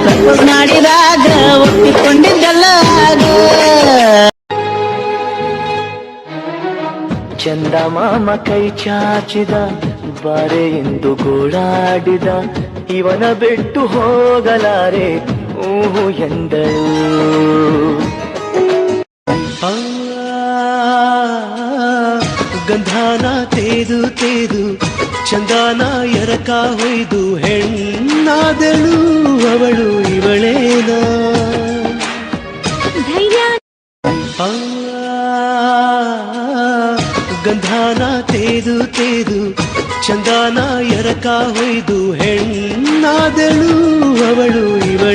Propose ಮಾಡಿದಾಗ ಒಪ್ಪಿಕೊಂಡಿದ್ದಲ್ಲ ಆಗ. ಚಂದ ಮಾಮ ಕೈ ಚಾಚಿದ ಬಾರೆ ಎಂದು ಗೋಳಾಡಿದ ಇವನ ಬಿಟ್ಟು ಹೋಗಲಾರೆ ಊಹು ಎಂದಳು. ಗಂಧಾನ ತೇದು ತೇದು ಚಂದಾನ ಎರಕ ಹೊಯ್ದು ಹೆಣ್ಣಾದಳು ಅವಳು ಇವಳೇನ. ಗಂಧಾನ ತೇದು ತೇದು ಚಂದಾನ ಎರಕ ಹೊಯ್ದು ಹೆಣ್ಣಾದಳು ಅವಳು ಇವಳೇನ.